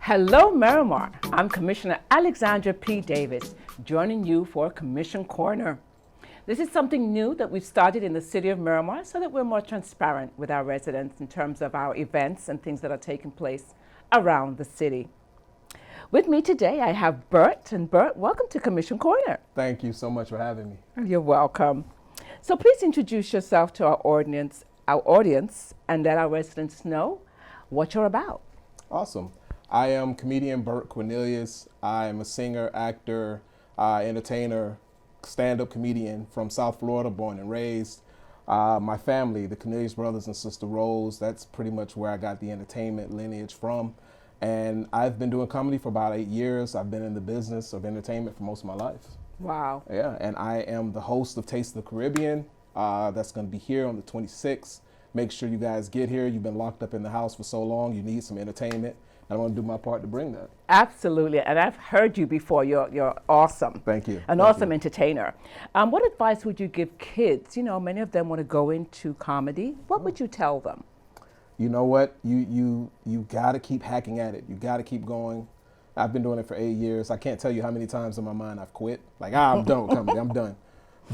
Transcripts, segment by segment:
Hello, Miramar. I'm Commissioner Alexandra P. Davis, joining you for Commission Corner. This is something new that we've started in the city of Miramar so that we're more transparent with our residents in terms of our events and things that are taking place around the city. With me today, I have Bert. And Bert, welcome to Commission Corner. Thank you so much for having me. You're welcome. So please introduce yourself to our audience, and let our residents know what you're about. Awesome. I am comedian Bert Cornelius. I am a singer, actor, entertainer, stand-up comedian from South Florida, born and raised. My family, the Cornelius brothers and sister Rose, that's pretty much where I got the entertainment lineage from. And I've been doing comedy for about 8 years. I've been in the business of entertainment for most of my life. Wow. Yeah, and I am the host of Taste of the Caribbean. That's going to be here on the 26th. Make sure you guys get here. You've been locked up in the house for so long. You need some entertainment. I want to do my part to bring that. Absolutely, and I've heard you before. You're awesome. Thank you. An awesome entertainer. What advice would you give kids? You know, many of them want to go into comedy. What would you tell them? You know what? You got to keep hacking at it. You got to keep going. I've been doing it for 8 years. I can't tell you how many times in my mind I've quit. Like, I'm done with comedy. I'm done.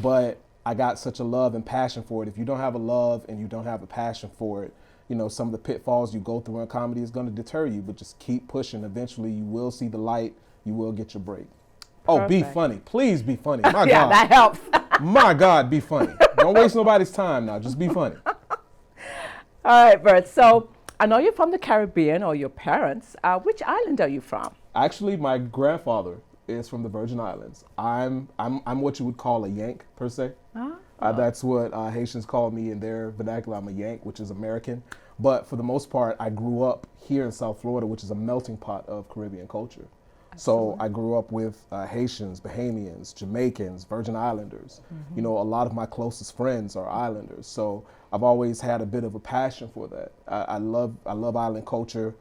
But I got such a love and passion for it. If you don't have a love and you don't have a passion for it, you know, some of the pitfalls you go through in comedy is going to deter you, but just keep pushing. Eventually, you will see the light. You will get your break. Oh, Perfect. Be funny. Please be funny. My Yeah, God. that helps. My God, be funny. Don't waste nobody's time now. Just be funny. All right, Bert. So I know you're from the Caribbean, or your parents. Which island are you from? Actually, my grandfather is from the Virgin Islands. I'm what you would call a Yank, per se. That's what Haitians call me in their vernacular. I'm a Yank, which is American. But for the most part, I grew up here in South Florida, which is a melting pot of Caribbean culture. So I grew up with Haitians, Bahamians, Jamaicans, Virgin Islanders. Mm-hmm. You know, a lot of my closest friends are islanders. So I've always had a bit of a passion for that. I love island culture.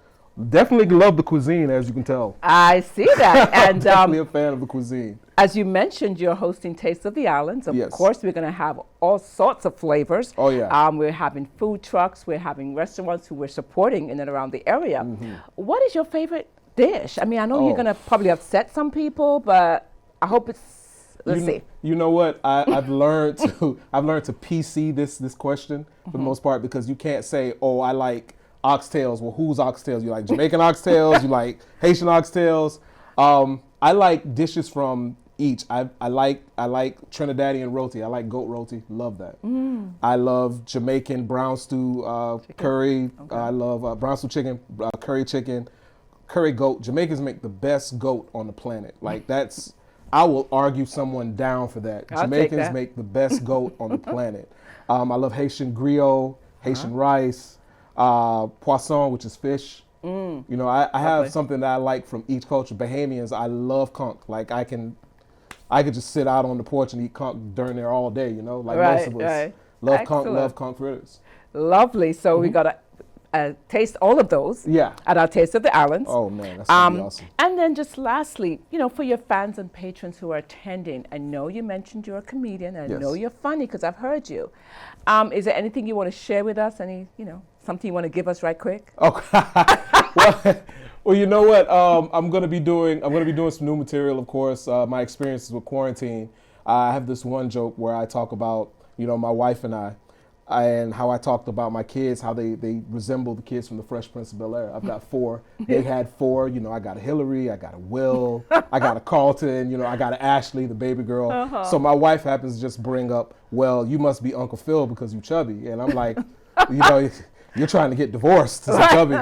Definitely love the cuisine, as you can tell. I see that. And definitely a fan of the cuisine. As you mentioned, you're hosting Taste of the Islands. Of course, we're going to have all sorts of flavors. Oh, yeah. We're having food trucks. We're having restaurants who we're supporting in and around the area. Mm-hmm. What is your favorite dish? I mean, I know you're going to probably upset some people, but I hope it's, let's see. You know what? I've learned to PC this question for the most part, because you can't say, oh, I like oxtails. Well, whose oxtails? You like Jamaican oxtails? You like Haitian oxtails? I like dishes from each. I like Trinidadian roti. I like goat roti. Love that. I love Jamaican brown stew curry. Okay. I love brown stew chicken, curry chicken, curry goat. Jamaicans make the best goat on the planet. Like, that's, I will argue someone down for that. Jamaicans make the best goat on the planet. I love Haitian griot, Haitian rice, poisson, which is fish. You know, I have something that I like from each culture. Bahamians, I love conch. Like, I could just sit out on the porch and eat conch during there all day, you know, like most of us. Love conch fritters. Lovely. So we got to taste all of those at our Taste of the Islands. Oh, man, that's gonna be awesome. And then just lastly, you know, for your fans and patrons who are attending, I know you mentioned you're a comedian, and I know you're funny because I've heard you. Is there anything you want to share with us? Any, you know, something you want to give us right quick? Okay. Well, you know what? I'm gonna be doing some new material, of course. My experiences with quarantine. I have this one joke where I talk about, you know, my wife and I, and how I talked about my kids, how they resemble the kids from the Fresh Prince of Bel-Air. I've got 4. They had 4. You know, I got a Hillary, I got a Will, I got a Carlton. You know, I got an Ashley, the baby girl. So my wife happens to just bring up, well, you must be Uncle Phil because you chubby, and I'm like, you know. You're trying to get divorced, so chubby.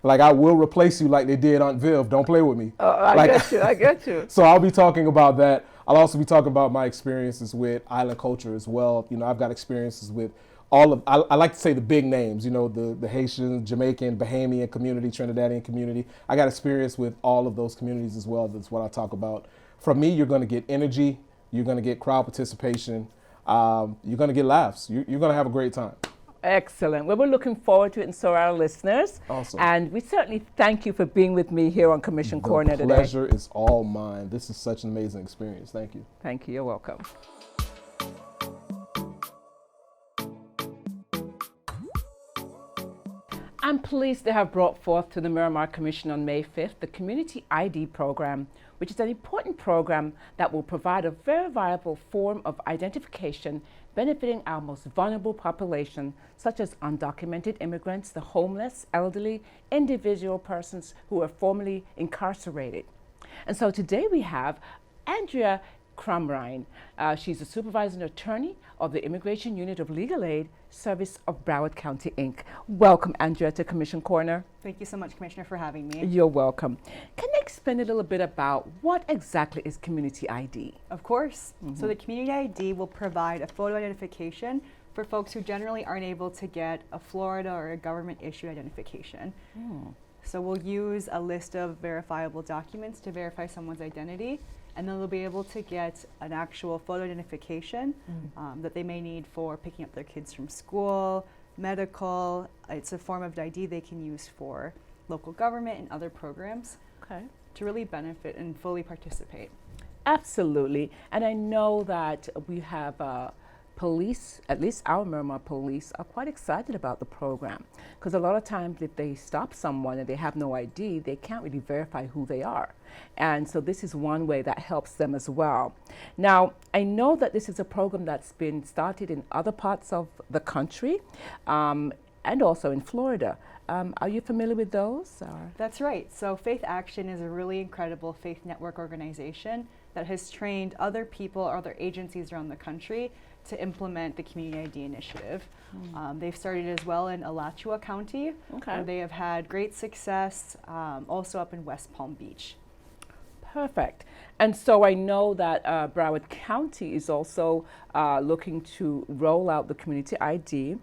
Like, I will replace you like they did Aunt Viv. Don't play with me. I get you. So I'll be talking about that. I'll also be talking about my experiences with island culture as well. You know, I've got experiences with all of, I like to say the big names, you know, the Haitian, Jamaican, Bahamian community, Trinidadian community. I got experience with all of those communities as well. That's what I talk about. From me, you're going to get energy. You're going to get crowd participation. You're going to get laughs. You're going to have a great time. Excellent. Well, we're looking forward to it, and so are our listeners. Awesome. And we certainly thank you for being with me here on Commission Corner today. The pleasure is all mine. This is such an amazing experience. Thank you. Thank you. You're welcome. I'm pleased to have brought forth to the Miramar Commission on May 5th the Community ID program, which is an important program that will provide a verifiable form of identification benefiting our most vulnerable population, such as undocumented immigrants, the homeless, elderly, individual persons who are formerly incarcerated. And so today we have Andrea Crumrine. She's a supervising attorney of the Immigration Unit of Legal Aid Service of Broward County, Inc. Welcome, Andrea, to Commission Corner. Thank you so much, Commissioner, for having me. You're welcome. Can you explain a little bit about what exactly is Community ID? Of course. So the Community ID will provide a photo identification for folks who generally aren't able to get a Florida or a government-issued identification. So we'll use a list of verifiable documents to verify someone's identity, and then they'll be able to get an actual photo identification that they may need for picking up their kids from school, medical. It's a form of ID they can use for local government and other programs to really benefit and fully participate. Absolutely. And I know that we have police, at least our Miramar police, are quite excited about the program, because a lot of times if they stop someone and they have no ID, they can't really verify who they are. And so this is one way that helps them as well. Now, I know that this is a program that's been started in other parts of the country and also in Florida. Are you familiar with those? Or? That's right. So Faith Action is a really incredible faith network organization that has trained other people or other agencies around the country to implement the Community ID initiative. They've started as well in Alachua County, where they have had great success, also up in West Palm Beach. Perfect. And so I know that Broward County is also looking to roll out the Community ID.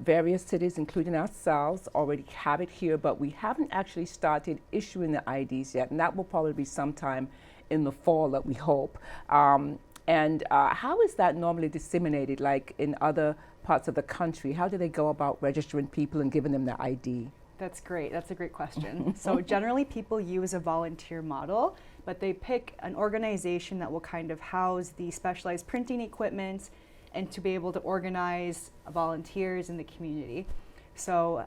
Various cities, including ourselves, already have it here, but we haven't actually started issuing the IDs yet, and that will probably be sometime in the fall that we hope. And how is that normally disseminated, like in other parts of the country? How do they go about registering people and giving them their ID? That's great. That's a great question. So generally people use a volunteer model, but they pick an organization that will kind of house the specialized printing equipment and to be able to organize volunteers in the community. So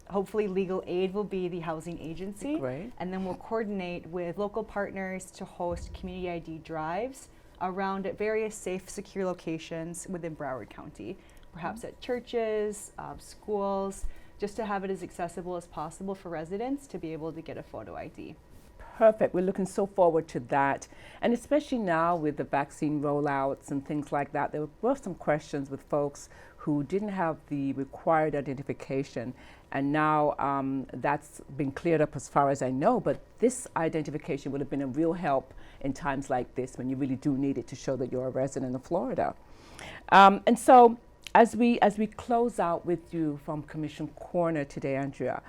hopefully Legal Aid will be the housing agency. Great. And then we'll coordinate with local partners to host Community ID drives around at various safe, secure locations within Broward County, perhaps at churches, schools, just to have it as accessible as possible for residents to be able to get a photo ID. Perfect. We're looking so forward to that. And especially now with the vaccine rollouts and things like that, there were some questions with folks who didn't have the required identification. And now that's been cleared up as far as I know, but this identification would have been a real help in times like this when you really do need it to show that you're a resident of Florida. And so as we close out with you from Commission Corner today, Andrea,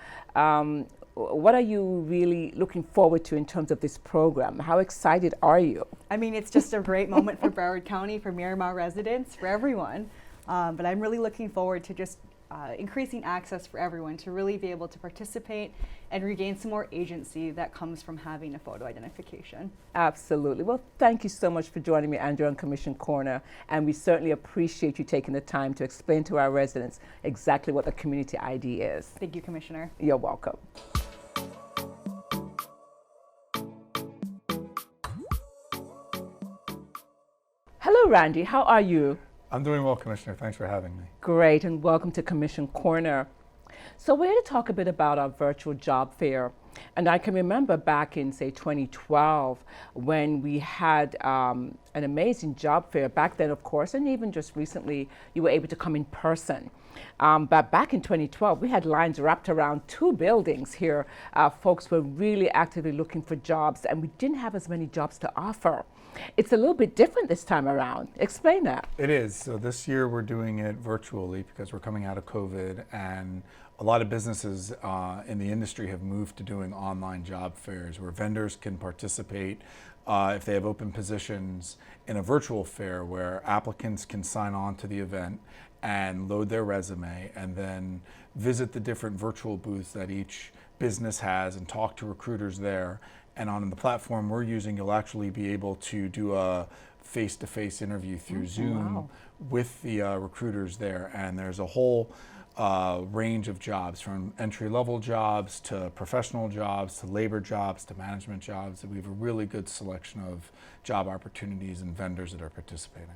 what are you really looking forward to in terms of this program? How excited are you? I mean, it's just a great moment for Broward County, for Miramar residents, for everyone. But I'm really looking forward to just increasing access for everyone to really be able to participate and regain some more agency that comes from having a photo identification. Absolutely. Well, thank you so much for joining me, Andrea, on Commission Corner. And we certainly appreciate you taking the time to explain to our residents exactly what the Community ID is. Thank you, Commissioner. You're welcome. Hello, Randy. How are you? I'm doing well, Commissioner. Thanks for having me. Great, and welcome to Commission Corner. So we're here to talk a bit about our virtual job fair. And I can remember back in, say, 2012, when we had an amazing job fair. Back then, of course, and even just recently, you were able to come in person. But back in 2012, we had lines wrapped around 2 buildings here. Folks were really actively looking for jobs, and we didn't have as many jobs to offer. It's a little bit different this time around. Explain that. It is. So this year we're doing it virtually because we're coming out of COVID, and a lot of businesses in the industry have moved to doing online job fairs where vendors can participate if they have open positions in a virtual fair where applicants can sign on to the event and load their resume and then visit the different virtual booths that each business has and talk to recruiters there. And on the platform we're using, you'll actually be able to do a face-to-face interview through Zoom with the recruiters there. And there's a whole range of jobs, from entry-level jobs to professional jobs to labor jobs to management jobs. We have a really good selection of job opportunities and vendors that are participating.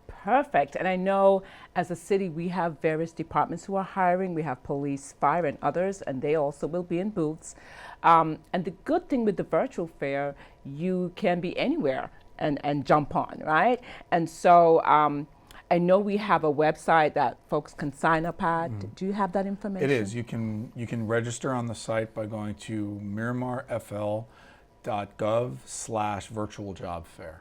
Perfect. And I know as a city, we have various departments who are hiring. We have police, fire, and others, and they also will be in booths. And the good thing with the virtual fair, you can be anywhere and jump on, right? And so I know we have a website that folks can sign up at. Do you have that information? It is. You can register on the site by going to miramarfl.gov/virtualjobfair.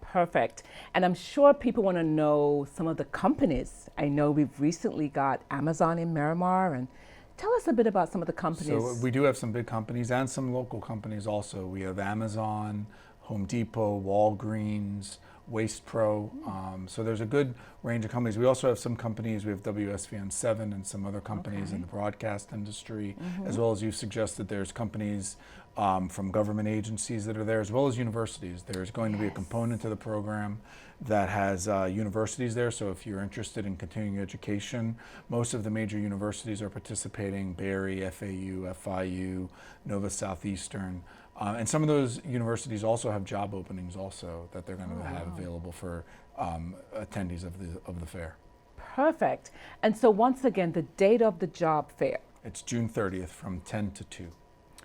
Perfect. And I'm sure people want to know some of the companies. I know we've recently got Amazon in Miramar, and tell us a bit about some of the companies. So we do have some big companies and some local companies also. We have Amazon, Home Depot, Walgreens, Waste Pro. So there's a good range of companies. We also have some companies. We have WSVN7 and some other companies in the broadcast industry, as well as you suggested. There's companies from government agencies that are there, as well as universities. There's going to be a component to the program that has universities there. So if you're interested in continuing education, most of the major universities are participating: Berry, FAU, FIU, Nova Southeastern. And some of those universities also have job openings also that they're going to have available for attendees of the fair. Perfect. And so once again, the date of the job fair. It's June 30th from 10 to 2.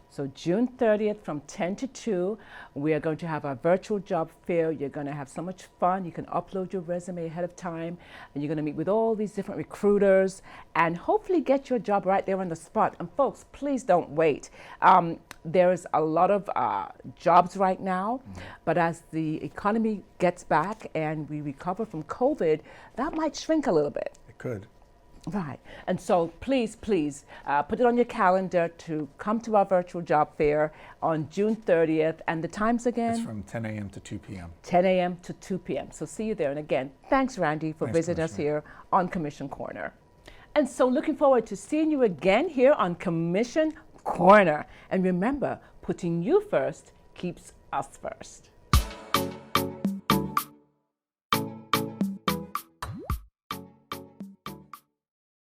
So June 30th from 10 to 2, we are going to have our virtual job fair. You're going to have so much fun. You can upload your resume ahead of time, and you're going to meet with all these different recruiters and hopefully get your job right there on the spot. And folks, please don't wait. There's a lot of jobs right now, but as the economy gets back and we recover from COVID, that might shrink a little bit. It could. Right. And so please put it on your calendar to come to our virtual job fair on June 30th. And the times again? It's from 10 a.m. to 2 p.m. 10 a.m. to 2 p.m. So see you there. And again, thanks, Randy, for Thanks, visiting us Commissioner. here on Commission Corner. And so looking forward to seeing you again here on Commission Corner. And remember, putting you first keeps us first.